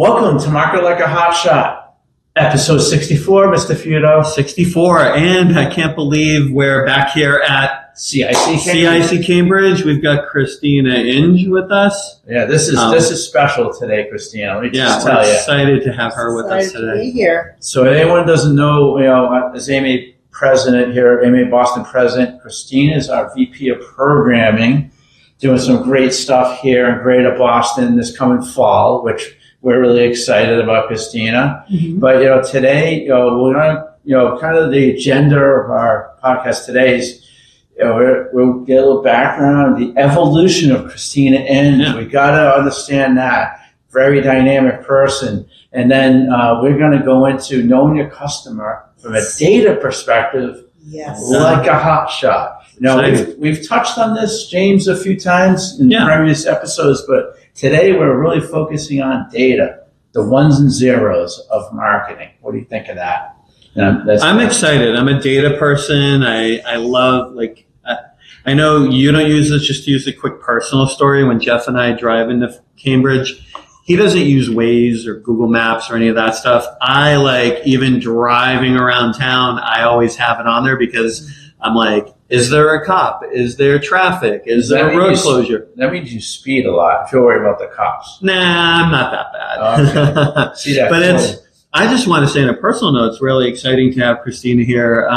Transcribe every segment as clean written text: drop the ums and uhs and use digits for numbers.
Welcome to Market Like a Hotshot, episode 64, Mr. Feudo. 64, and I can't believe we're back here at CIC Cambridge. We've got Christina Inge with us. Yeah, this is special today, Christina. Let me just tell you. We're excited to have her with us today. To be here. So if anyone doesn't know, as AMA president here, AMA Boston president, Christina is our VP of programming, doing some great stuff here in Greater Boston this coming fall, which we're really excited about, Christina. Mm-hmm. But, today, we're going to, kind of the agenda of our podcast today is, we'll get a little background, the evolution of Christina Inge. Yeah. We got to understand that. Very dynamic person. And then we're going to go into knowing your customer from a data perspective, like a hotshot. We've touched on this, James, a few times in previous episodes, but today we're really focusing on data, the ones and zeros of marketing. What do you think of that? I'm excited. I'm a data person. I love, I know you don't use this, just to use a quick personal story. When Jeff and I drive into Cambridge, he doesn't use Waze or Google Maps or any of that stuff. I even driving around town, I always have it on there because I'm like, is there a cop? Is there traffic? Is there a road closure? That means you speed a lot if you're worried about the cops. Nah, I'm not that bad. Okay. See that? But I just want to say on a personal note, it's really exciting to have Christina here.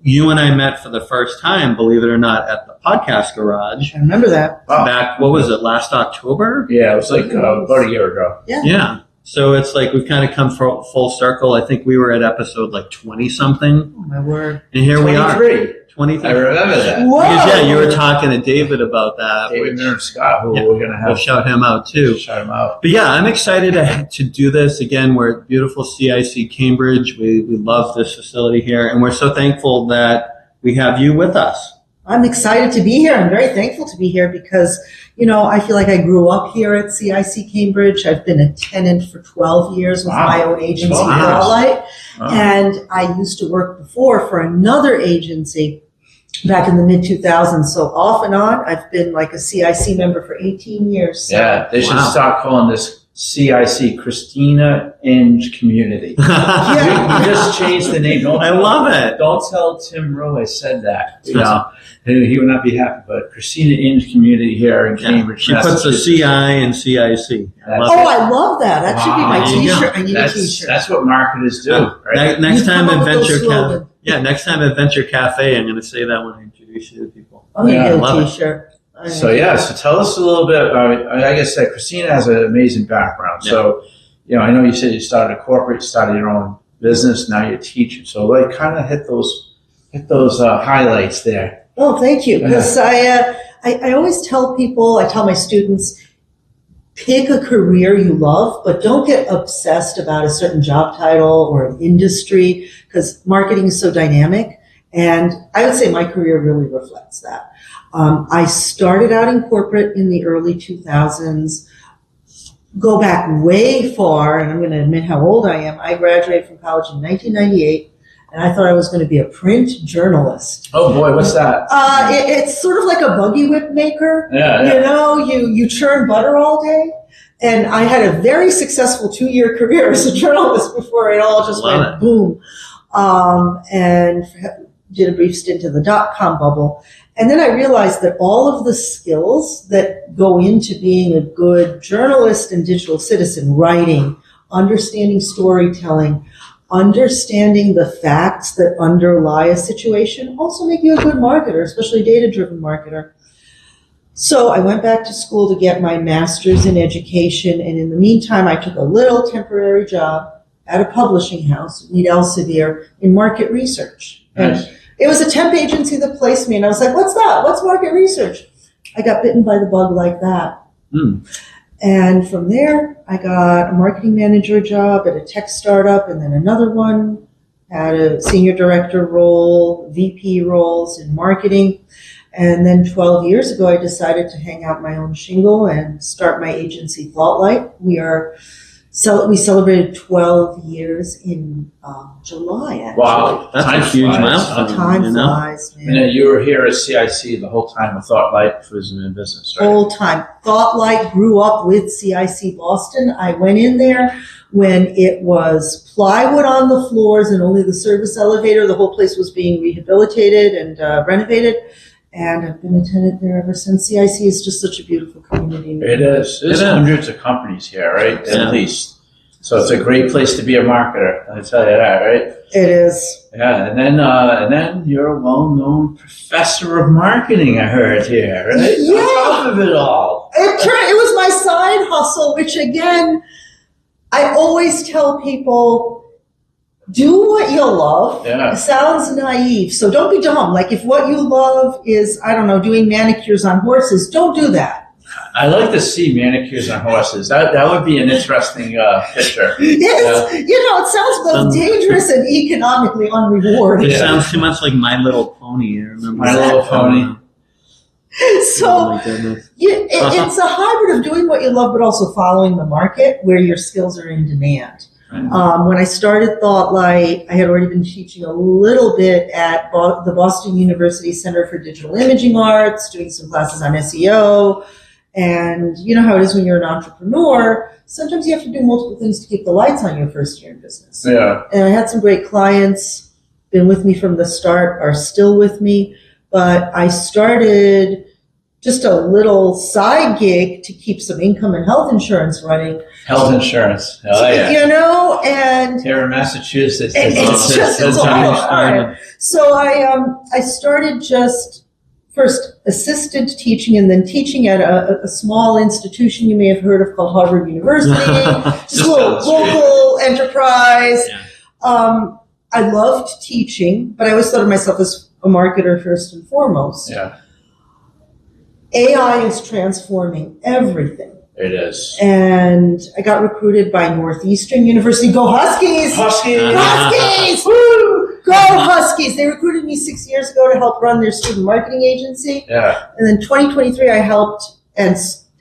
You and I met for the first time, believe it or not, at the podcast garage. I remember that. Back, what was it, last October? Yeah, it was about a year ago. Yeah. So it's we've kind of come full circle. I think we were at episode 20-something. Oh, my word. And here 23. we are. 23. I remember that. Whoa. Because, you were talking to David about that. David and Scott, who we're going to have. We'll shout him out, too. Shout him out. But, I'm excited to do this. Again, we're at beautiful CIC Cambridge. We love this facility here. And we're so thankful that we have you with us. I'm excited to be here. I'm very thankful to be here because, I feel like I grew up here at CIC Cambridge. I've been a tenant for 12 years with my own agency, Thoughtlight. Wow. And I used to work before for another agency back in the mid-2000s. So off and on, I've been a CIC member for 18 years. So. Yeah, they should start calling this CIC, Christina Inge Community. We just changed the name. I love it. Don't tell Tim Rowe I said that. He would not be happy. But Christina Inge Community here in Cambridge. She puts a CI in CIC. I love that. That should be my T-shirt. I need a T-shirt. That's what marketers do. Right? Next time at Venture Cafe, I'm going to say that when I introduce you to people. I'm going to get a T-shirt. So tell us a little bit. Like I said, Christina has an amazing background. Yeah. So, I know you said you started a corporate, you started your own business, now you're teaching. So, kind of hit those highlights there. Oh, thank you. Because I always tell people, I tell my students, pick a career you love, but don't get obsessed about a certain job title or an industry, because marketing is so dynamic. And I would say my career really reflects that. I started out in corporate in the early 2000s, go back way far, and I'm going to admit how old I am. I graduated from college in 1998, and I thought I was going to be a print journalist. Oh boy, what's that? It's sort of like a buggy whip maker. Yeah. You churn butter all day. And I had a very successful 2-year career as a journalist before it all just went boom. And did a brief stint in the .com bubble. And then I realized that all of the skills that go into being a good journalist and digital citizen, writing, understanding storytelling, understanding the facts that underlie a situation, also make you a good marketer, especially a data-driven marketer. So I went back to school to get my master's in education. And in the meantime, I took a little temporary job at a publishing house, Mead Elsevier, in market research. Nice. And it was a temp agency that placed me, and I was like, what's that? What's market research? I got bitten by the bug like that. And from there, I got a marketing manager job at a tech startup, and then another one, had a senior director role, VP roles in marketing. And then 12 years ago, I decided to hang out my own shingle and start my agency, Thoughtlight. We are So we celebrated 12 years in July, actually. Wow, That's time a huge flies. milestone. Time you know? flies, man. And then you were here at CIC the whole time with Thoughtlight was in business, right? Whole time. Thoughtlight grew up with CIC Boston. I went in there when it was plywood on the floors and only the service elevator. The whole place was being rehabilitated and renovated. And I've been a tenant there ever since. CIC is just such a beautiful community. It is. There's hundreds of companies here, right? At least. So it's a great place to be a marketer. I tell you that, right? It is. Yeah, and then you're a well-known professor of marketing. I heard here, right? Yeah. On top of it all. It was my side hustle, which again, I always tell people, do what you love. Yeah. It sounds naive, so don't be dumb. Like if what you love is, I don't know, doing manicures on horses, don't do that. I like to see manicures on horses. That would be an interesting picture. Yes, it sounds both dangerous and economically unrewarding. It sounds too much like My Little Pony. I remember My Little Pony. So oh my goodness. it's a hybrid of doing what you love, but also following the market where your skills are in demand. Right. When I started Thoughtlight, I had already been teaching a little bit at the Boston University Center for Digital Imaging Arts, doing some classes on SEO. And you know how it is when you're an entrepreneur. Sometimes you have to do multiple things to keep the lights on your first year in business. Yeah. And I had some great clients, been with me from the start, are still with me. But I started just a little side gig to keep some income and health insurance running. Health insurance. Oh, yeah. And here in Massachusetts. it's all hard. So I started just first assistant teaching and then teaching at a small institution you may have heard of called Harvard University. Just a local enterprise. Yeah. I loved teaching, but I always thought of myself as a marketer first and foremost. Yeah. AI is transforming everything. It is. And I got recruited by Northeastern University. Go Huskies! Huskies! Woo! Go Huskies! They recruited me 6 years ago to help run their student marketing agency. Yeah. And then 2023, I helped and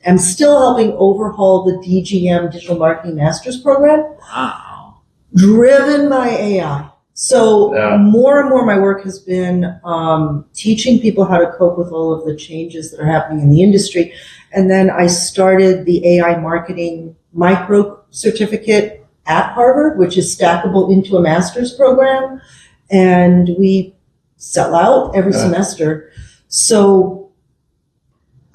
am still helping overhaul the DGM Digital Marketing Master's Program. Wow. Driven by AI. So more and more my work has been teaching people how to cope with all of the changes that are happening in the industry. And then I started the AI marketing micro certificate at Harvard, which is stackable into a master's program. And we sell out every semester. So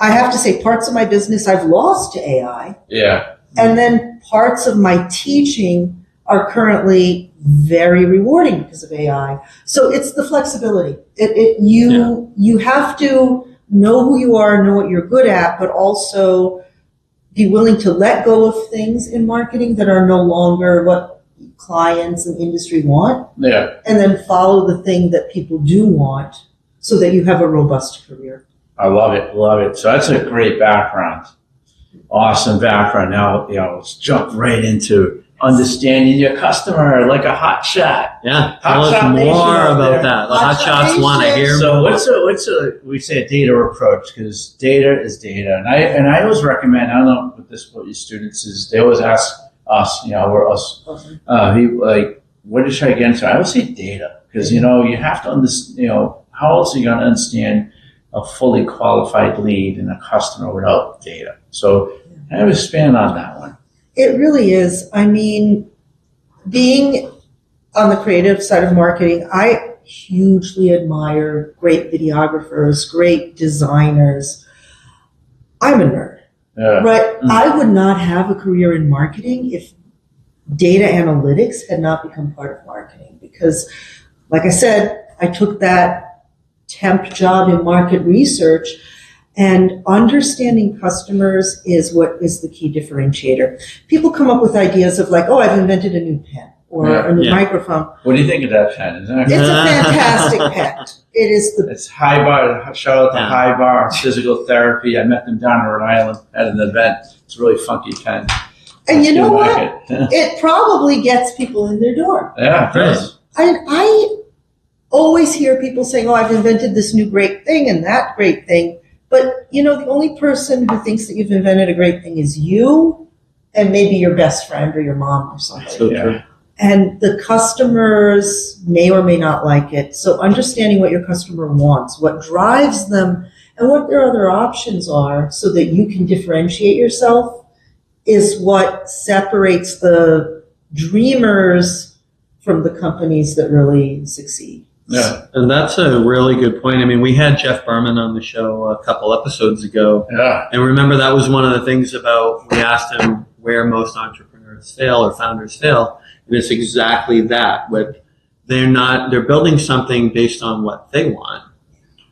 I have to say parts of my business I've lost to AI. Yeah. And then parts of my teaching are currently very rewarding because of AI. So it's the flexibility. You have to know who you are, know what you're good at, but also be willing to let go of things in marketing that are no longer what clients and industry want. Yeah. And then follow the thing that people do want so that you have a robust career. I love it. Love it. So that's a great background. Awesome background. Now, let's jump right into understanding your customer like a hot shot. Yeah, tell us Hotshot Nation more out about there. that. The Hotshots want to hear So more. we say a data approach because data is data, and I always recommend. I don't know what your students is. They always ask us, we're us. What should I get into? I always say data because you have to understand. How else are you going to understand a fully qualified lead and a customer without data? So I would expand on that one. It really is. I mean, being on the creative side of marketing, I hugely admire great videographers, great designers. I'm a nerd, right? I would not have a career in marketing if data analytics had not become part of marketing because, like I said, I took that temp job in market research. And understanding customers is what is the key differentiator. People come up with ideas of like, I've invented a new pen or a new microphone. What do you think of that pen? It's a fantastic pen. It is It's High Bar. Shout out to High Bar Physical Therapy. I met them down in Rhode Island at an event. It's a really funky pen. And you know what? It probably gets people in their door. Yeah, it does. I always hear people saying, I've invented this new great thing and that great thing. But, the only person who thinks that you've invented a great thing is you. and maybe your best friend or your mom or somebody. So true. And the customers may or may not like it. So understanding what your customer wants, what drives them, and what their other options are so that you can differentiate yourself is what separates the dreamers from the companies that really succeed. Yeah. And that's a really good point. I mean, we had Jeff Berman on the show a couple episodes ago. Yeah. And remember, that was one of the things about, we asked him where most entrepreneurs fail or founders fail. And it's exactly that. But they're building something based on what they want,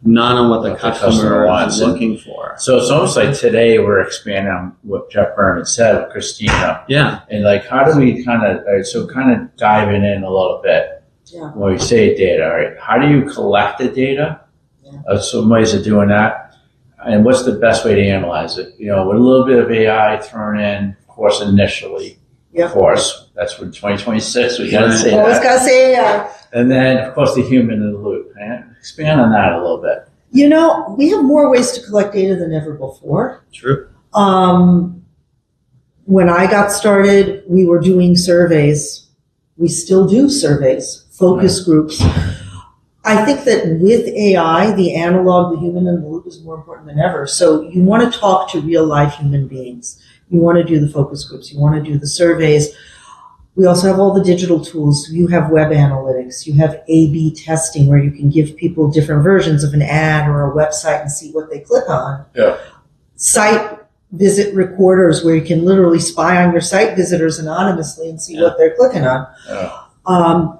not on what the customer wants. is looking for. So it's almost like today we're expanding on what Jeff Berman said with Christina. Yeah. And like, how do we kind of diving in a little bit. Yeah. When we say data, right? How do you collect the data? Yeah. Some ways of doing that. And what's the best way to analyze it? You know, with a little bit of AI thrown in, of course, initially. Yep. Of course, that's for 2026. We got to Right. say Always that. gotta say AI. And then, of course, the human in the loop. Expand on that a little bit. You know, we have more ways to collect data than ever before. True. When I got started, we were doing surveys. We still do surveys, focus groups. I think that with AI, the analog, the human in the loop is more important than ever. So you want to talk to real life human beings. You want to do the focus groups. You want to do the surveys. We also have all the digital tools. You have web analytics. You have A/B testing where you can give people different versions of an ad or a website and see what they click on. Yeah. Site visit recorders where you can literally spy on your site visitors anonymously and see what they're clicking on. Yeah.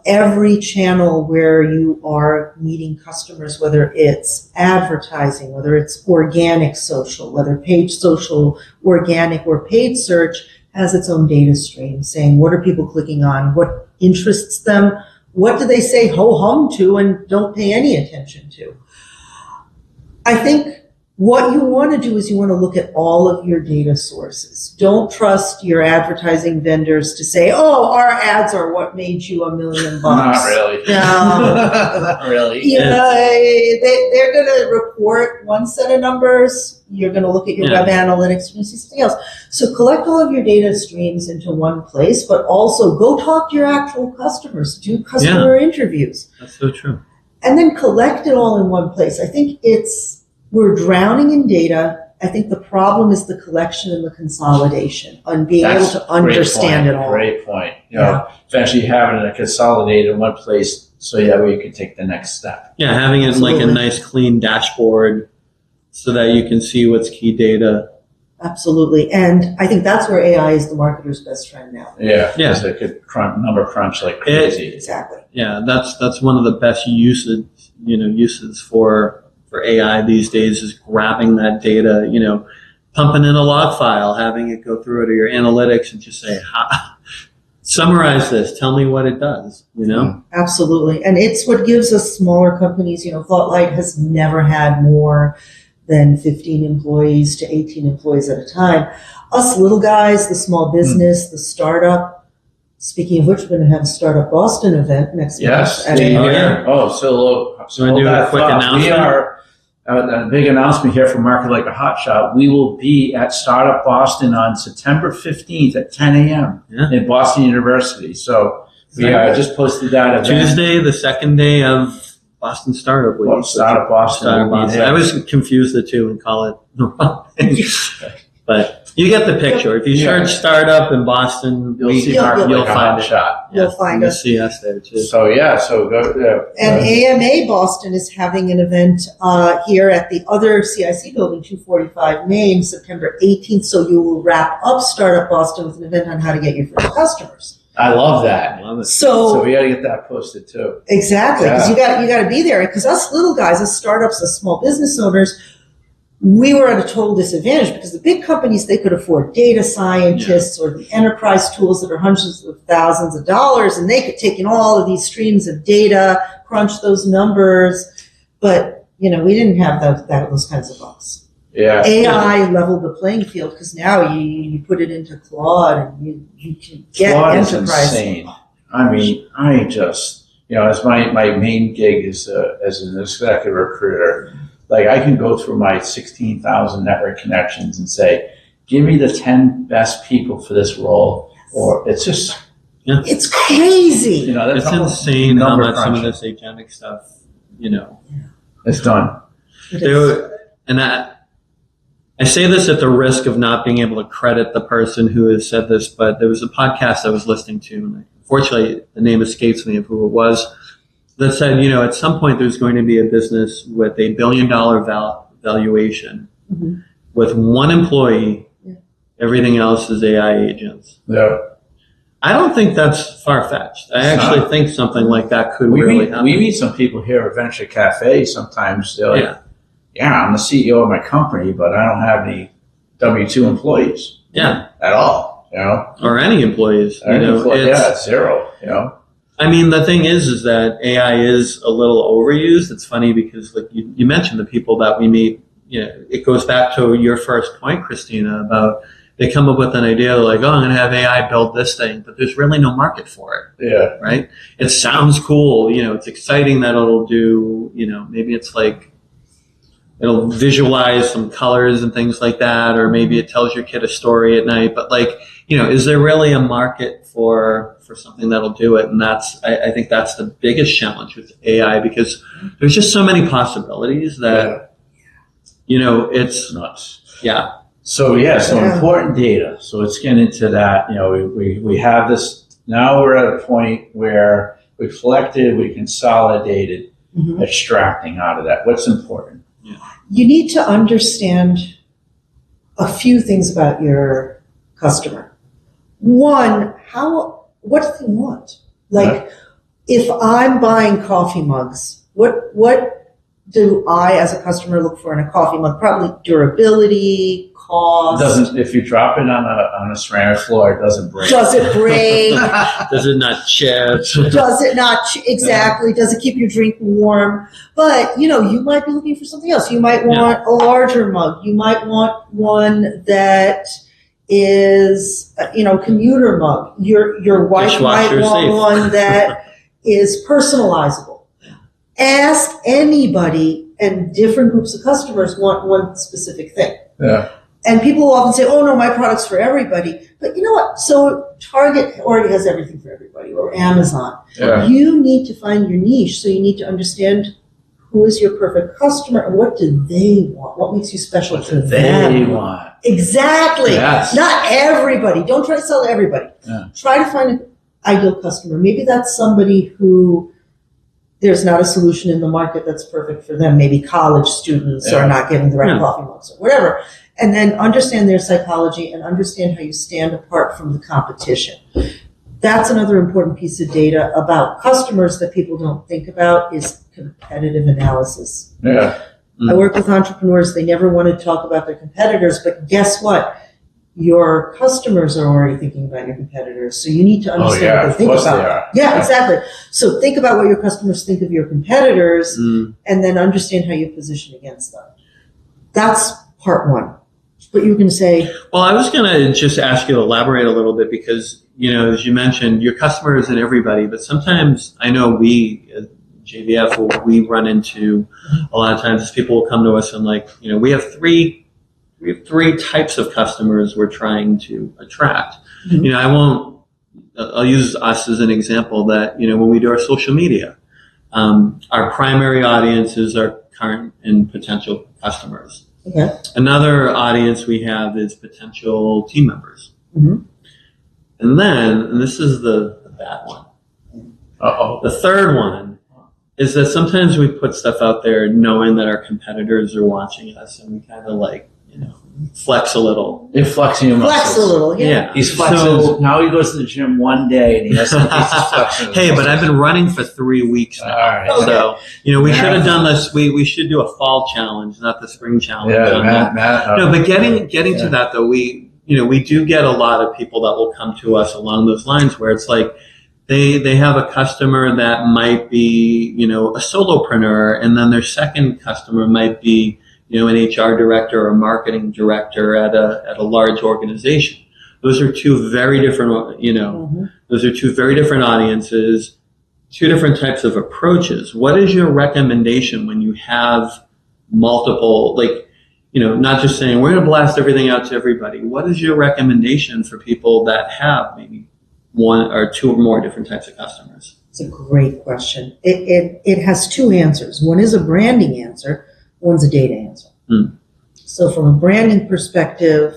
Every channel where you are meeting customers, whether it's advertising, whether it's organic social, whether paid social, organic, or paid search, has its own data stream saying what are people clicking on, what interests them, what do they say ho-hum to and don't pay any attention to. I think what you want to do is you want to look at all of your data sources. Don't trust your advertising vendors to say, oh, our ads are what made you $1 million. Not really. No. Not really. You know, they're going to report one set of numbers. You're going to look at your web analytics. You're going to see something else. So collect all of your data streams into one place, but also go talk to your actual customers. Do customer interviews. That's so true. And then collect it all in one place. I think we're drowning in data. I think the problem is the collection and the consolidation on being able to understand it all. Great point. You know, eventually having it consolidated in one place so that way you can take the next step. Yeah, having it like a nice clean dashboard so that you can see what's key data. Absolutely. And I think that's where AI is the marketer's best friend now. Yeah. Yeah. Because it could number crunch like crazy. Exactly. Yeah, that's one of the best uses for AI these days is grabbing that data, pumping in a log file, having it go through to your analytics and just say, summarize this, tell me what it does, Absolutely. And it's what gives us smaller companies, Thoughtlight has never had more than 15 employees to 18 employees at a time. Us little guys, the small business, the startup. Speaking of which, we're going to have a Startup Boston event next month. Yes. Yeah. Oh, so I do a quick announcement? We are a big announcement here from Market Like a Hotshot. We will be at Startup Boston on September 15th at 10 a.m. in Boston University. So we just posted that event. Tuesday, the second day of Boston Startup Week. Well, Startup Boston. Startup Boston. I was confused the two and call it the wrong thing. But you get the picture. If you search startup in Boston, you'll find it. You'll find us. See us there too. So so go. And AMA Boston is having an event here at the other CIC building, 245 Main, September 18th. So you will wrap up Startup Boston with an event on how to get your first customers. I love that. So we got to get that posted too. Exactly, because you got to be there. Because us little guys, us startups, us small business owners, we were at a total disadvantage because the big companies, they could afford data scientists or the enterprise tools that are hundreds of thousands of dollars, and they could take in all of these streams of data, crunch those numbers. But, we didn't have those kinds of bucks. Yeah. AI leveled the playing field because now you put it into Claude and you can get Claude enterprise. is insane. I mean, I just, as my main gig is as an executive recruiter, like I can go through my 16,000 network connections and say, give me the 10 best people for this role, or it's just, It's crazy. It's insane how much some of this agentic stuff, it's done. And I say this at the risk of not being able to credit the person who has said this, but there was a podcast I was listening to, and unfortunately the name escapes me of who it was, that said, at some point there's going to be a business with $1 billion valuation with one employee. Everything else is AI agents. Yeah. I don't think that's far-fetched. I actually think something like that could really happen. We meet some people here at Venture Cafe sometimes. They're like, I'm the CEO of my company, but I don't have any W-2 employees. Yeah. At all, Or any employees. It's zero, I mean, the thing is that AI is a little overused. It's funny because, like you mentioned, the people that we meet, it goes back to your first point, Christina, about they come up with an idea like, I'm going to have AI build this thing, but there's really no market for it. Yeah. Right? It sounds cool. It's exciting that it'll do, maybe it's like, it'll visualize some colors and things like that, or maybe it tells your kid a story at night. But is there really a market for something that'll do it? And I think that's the biggest challenge with AI, because there's just so many possibilities that, it's nuts. Yeah. So important data. So let's get into that. We have this, now we're at a point where we've collected, we consolidated, extracting out of that. What's important? You need to understand a few things about your customer. One, what do they want? If I'm buying coffee mugs, what do I as a customer look for in a coffee mug? Probably durability, cost. If you drop it on a ceramic floor, it doesn't break. Does it break? Does it not chip? Does it not exactly? Does it keep your drink warm? But you might be looking for something else. You might want a larger mug. You might want one that is commuter mug. Your wife might want one that is personalizable. Ask anybody, and different groups of customers want one specific thing. Yeah. And people will often say, oh no, my product's for everybody. But you know what? So Target already has everything for everybody, or Amazon. Yeah. You need to find your niche. So you need to understand who is your perfect customer and what do they want? What makes you special to them? They want. Exactly. Yes. Not everybody. Don't try to sell to everybody. Yeah. Try to find an ideal customer. Maybe that's somebody who there's not a solution in the market that's perfect for them. Maybe college students are not getting the right coffee mugs or whatever. And then understand their psychology and understand how you stand apart from the competition. That's another important piece of data about customers that people don't think about is competitive analysis. Yeah. I work with entrepreneurs. They never want to talk about their competitors, but guess what? Your customers are already thinking about your competitors. So you need to understand what they think about. Yeah, exactly. So think about what your customers think of your competitors and then understand how you position against them. That's part one. What you were going to say? Well, I was going to just ask you to elaborate a little bit because, as you mentioned, your customer isn't everybody, but sometimes I know we at JVF, we run into a lot of times people will come to us and we have three types of customers we're trying to attract. I'll use us as an example that, when we do our social media, our primary audience is our current and potential customers. Okay. Another audience we have is potential team members. And then, and this is the bad one. The third one is that sometimes we put stuff out there knowing that our competitors are watching us and we kind of flex a little. You're flexing your muscles. Flex a little, yeah. He's flexing. So, now he goes to the gym one day and he has to flexing. Hey, but I've been running for 3 weeks now. All right. Okay. So, we should have done this. We should do a fall challenge, not the spring challenge. Yeah, Matt. No, but getting to that though, we do get a lot of people that will come to us along those lines where it's like they have a customer that might be, a solopreneur, and then their second customer might be an HR director or a marketing director at a large organization. Those are two very different, those are two very different audiences, two different types of approaches. What is your recommendation when you have multiple, not just saying we're going to blast everything out to everybody. What is your recommendation for people that have maybe one or two or more different types of customers? It's a great question. It has two answers. One is a branding answer. One's a data answer. So from a branding perspective,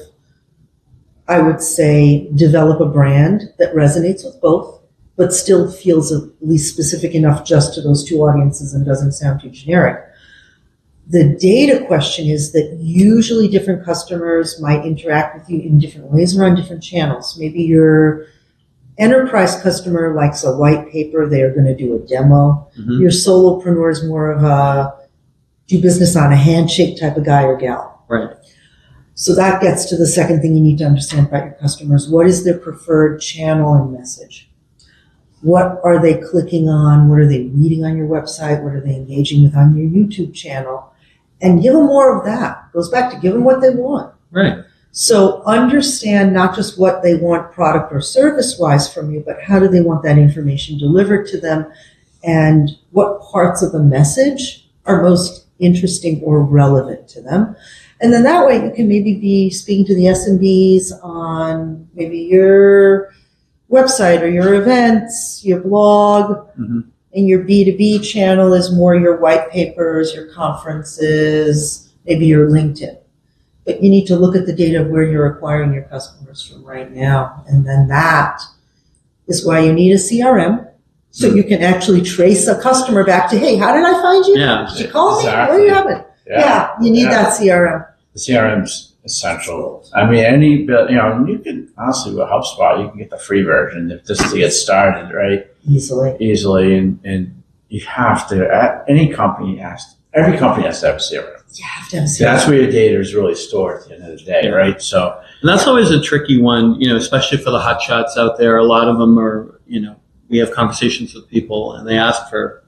I would say develop a brand that resonates with both, but still feels at least specific enough just to those two audiences and doesn't sound too generic. The data question is that usually different customers might interact with you in different ways or on different channels. Maybe your enterprise customer likes a white paper. They are going to do a demo. Your solopreneur is more of a do business on a handshake type of guy or gal. Right. So that gets to the second thing you need to understand about your customers. What is their preferred channel and message? What are they clicking on? What are they reading on your website? What are they engaging with on your YouTube channel? And give them more of that. Goes back to give them what they want. Right. So understand not just what they want product or service wise from you, but how do they want that information delivered to them and what parts of the message are most interesting or relevant to them. And then that way you can maybe be speaking to the SMBs on maybe your website or your events, your blog, and your B2B channel is more your white papers, your conferences, maybe your LinkedIn. But you need to look at the data of where you're acquiring your customers from right now. And then that is why you need a CRM. So you can actually trace a customer back to, hey, how did I find you? Yeah, Did you call exactly. me? Where you have it? Yeah, you need that CRM. The CRM's essential. I mean, you can honestly with HubSpot, you can get the free version just to get started, right? Easily, and you have to. Every company has to have a CRM. You have to have a CRM. That's where your data is really stored at the end of the day, right? So, and that's always a tricky one, especially for the hotshots out there. A lot of them are, we have conversations with people and they ask for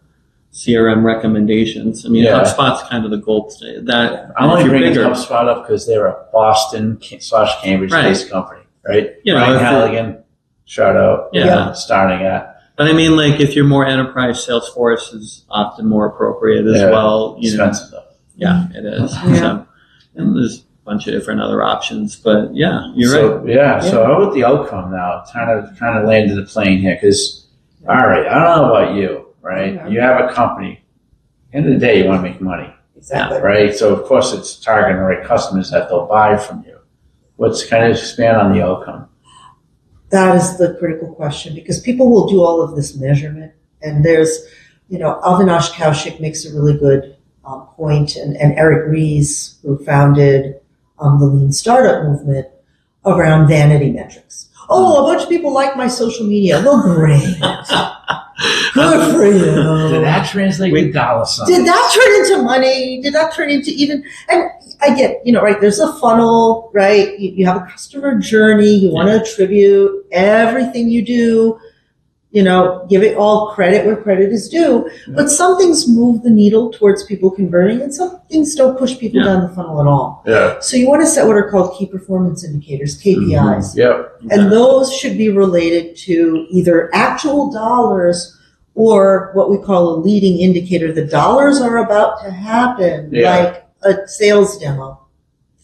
CRM recommendations. I mean, HubSpot's kind of the gold standard. That I'm only bringing HubSpot up because they're a Boston/Cambridge-based company, right? Ryan Halligan, shout out, starting at. But I mean, like if you're more enterprise, Salesforce is often more appropriate as well. Expensive though. Yeah, it is. So, and there's a bunch of different other options, but you're right. So how about the outcome now? Kind of landed the plane here because, all right, I don't know about you. Right? Yeah. You have a company. End of the day, you want to make money. Exactly. Right? So, of course, it's targeting the right customers that they'll buy from you. Let's kind of expand on the outcome. That is the critical question because people will do all of this measurement. And there's, Avinash Kaushik makes a really good point, and Eric Ries, who founded the Lean Startup movement, around vanity metrics. Oh, a bunch of people like my social media. Well, great. Good for you. Did that translate to dollar signs? Did that turn into money? Did that turn into even? And I get, right, there's a funnel, right? You have a customer journey. You want to attribute everything you do, give it all credit where credit is due. But some things move the needle towards people converting and some things don't push people down the funnel at all. Yeah. So you want to set what are called key performance indicators, KPIs. Yep. And those should be related to either actual dollars or what we call a leading indicator. The dollars are about to happen, like a sales demo.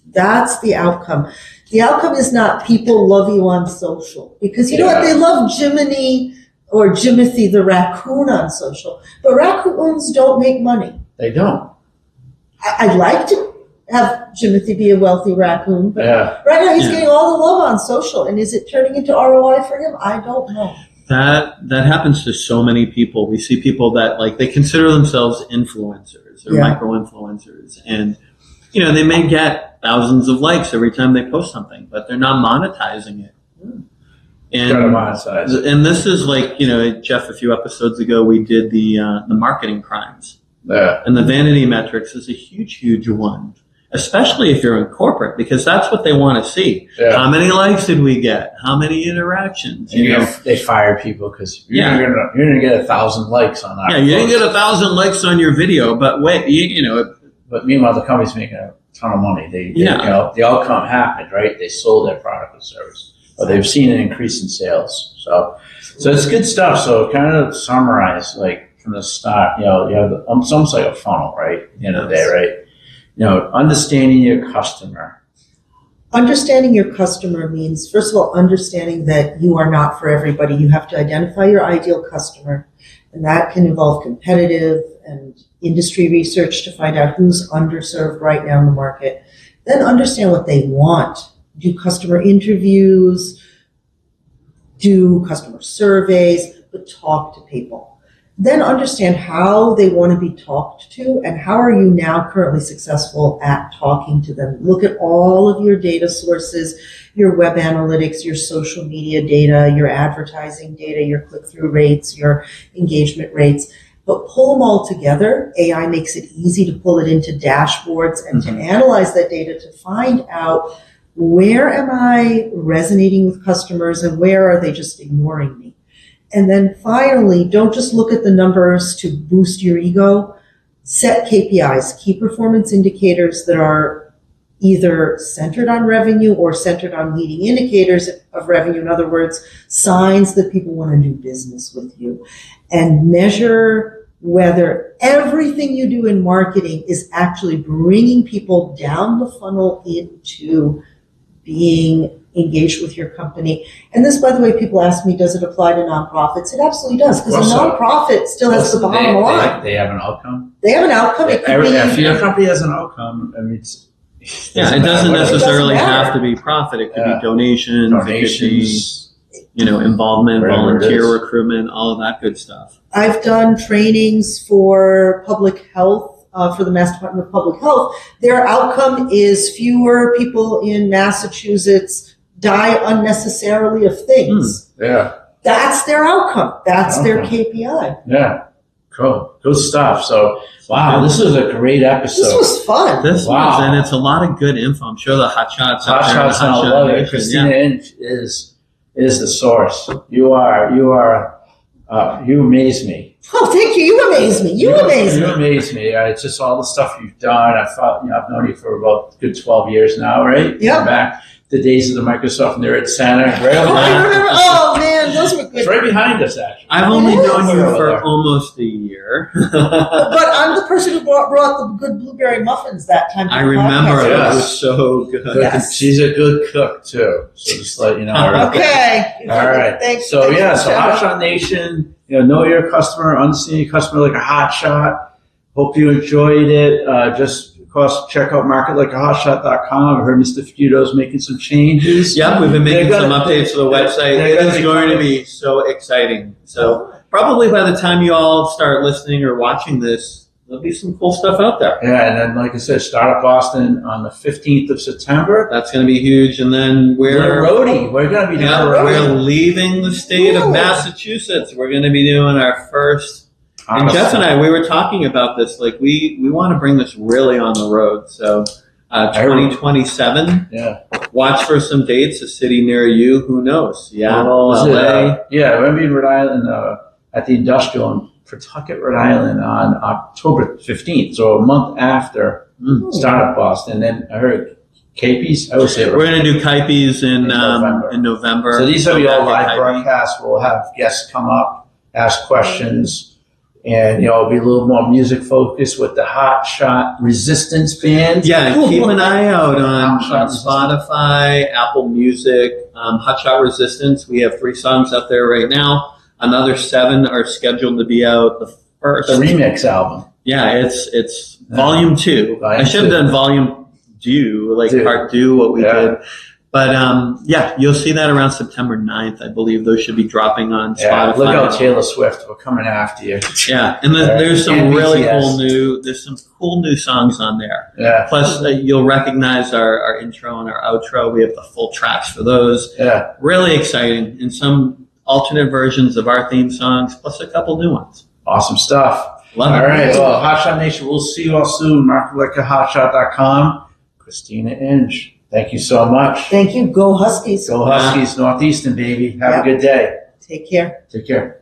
That's the outcome. The outcome is not people love you on social because you know what? They love Jiminy or Jimothy the raccoon on social, but raccoons don't make money. They don't. I'd like to have Jimothy be a wealthy raccoon, but right now he's getting all the love on social. And is it turning into ROI for him? I don't know. That happens to so many people. We see people that they consider themselves influencers or micro-influencers. And, they may get thousands of likes every time they post something, but they're not monetizing it. And this is Jeff, a few episodes ago, we did the marketing crimes. Yeah. And the vanity metrics is a huge, huge one, especially if you're in corporate, because that's what they want to see. Yeah. How many likes did we get? How many interactions? They fire people because you're gonna get 1,000 likes on that. Yeah, you didn't get 1,000 likes on your video, but wait, But meanwhile, the company's making a ton of money. The outcome happened, right? They sold their product or service, but they've seen an increase in sales. So it's good stuff. So kind of summarize, from the start, you have it's almost like a funnel, right? At the end of the day, right? understanding your customer. Understanding your customer means, first of all, understanding that you are not for everybody. You have to identify your ideal customer, and that can involve competitive and industry research to find out who's underserved right now in the market. Then understand what they want. Do customer interviews, do customer surveys, but talk to people. Then understand how they want to be talked to and how are you now currently successful at talking to them. Look at all of your data sources, your web analytics, your social media data, your advertising data, your click-through rates, your engagement rates, but pull them all together. AI makes it easy to pull it into dashboards and to analyze that data to find out where am I resonating with customers and where are they just ignoring me. And then finally, don't just look at the numbers to boost your ego. Set KPIs, key performance indicators that are either centered on revenue or centered on leading indicators of revenue. In other words, signs that people want to do business with you. And measure whether everything you do in marketing is actually bringing people down the funnel into being engaged with your company. And this, by the way, people ask me, does it apply to nonprofits? It absolutely does, because a nonprofit still has the bottom line. They have an outcome. They have an outcome. It could be, if your company has an outcome, I mean, it doesn't necessarily have to be profit. It could be donations. It could be, involvement, volunteer recruitment, all of that good stuff. I've done trainings for public health, for the Mass Department of Public Health. Their outcome is fewer people in Massachusetts die unnecessarily of things. Yeah. That's their outcome. That's their KPI. Yeah. Cool. Good stuff. So, wow, this was a great episode. This was fun. This was, and it's a lot of good info. I'm sure the Hotshots out there. Hotshot Nation. Christina Inge is the source. You amaze me. Oh, thank you. You amaze me. You amaze me. It's just all the stuff you've done. I thought, I've known you for about a good 12 years now, right? Yeah. Back the days of the Microsoft Nerd Center. I remember. Oh, man, those were good. It's right behind us, actually. I've only known you for almost a year. But I'm the person who brought the good blueberry muffins that time. I remember. It was so good. Yes. She's a good cook, too. So just let you know. Okay. All right. Thanks. So Hotshot Nation, know your customer, understand your customer like a hot shot. Hope you enjoyed it. Just, of course, check out marketlikeahotshot.com. I heard Mr. Feudo's making some changes. Yeah, we've been making some updates to the website. It is going to be so exciting. So probably by the time you all start listening or watching this, there'll be some cool stuff out there. Yeah, and then, like I said, Startup Boston on the 15th of September. That's going to be huge. And then we're going to be doing we're leaving the state of Massachusetts. We're going to be doing our first. And Jeff and I, we were talking about this. Like we want to bring this really on the road. So 2027. Yeah. Watch for some dates. A city near you. Who knows? Seattle, LA. We're going to be in Rhode Island at the Industrial in Pawtucket, Rhode Island on October 15th. So a month after Startup Boston. Then I heard Capey's. I would say we're going to do Capey's in November. So these will be all live broadcasts. We'll have guests come up, ask questions. And, it'll be a little more music focused with the Hotshot Resistance Band. Yeah, keep an eye out on Spotify, Apple Music, Hotshot Resistance. We have 3 songs up there right now. Another 7 are scheduled to be out the first. The remix album. Yeah, it's volume 2. I should have done volume 2, part 2, what we did. But, you'll see that around September 9th. I believe those should be dropping on Spotify. Look out, Taylor Swift. We're coming after you. Yeah, and there's some really cool new songs on there. Yeah. Plus, you'll recognize our intro and our outro. We have the full tracks for those. Yeah. Really exciting. And some alternate versions of our theme songs, plus a couple new ones. Awesome stuff. Love it. All right. Well, Hotshot Nation, we'll see you all soon. marketlikeahotshot.com. Christina Inge. Thank you so much. Thank you. Go Huskies. Go Huskies, Northeastern, baby. Have a good day. Take care. Take care.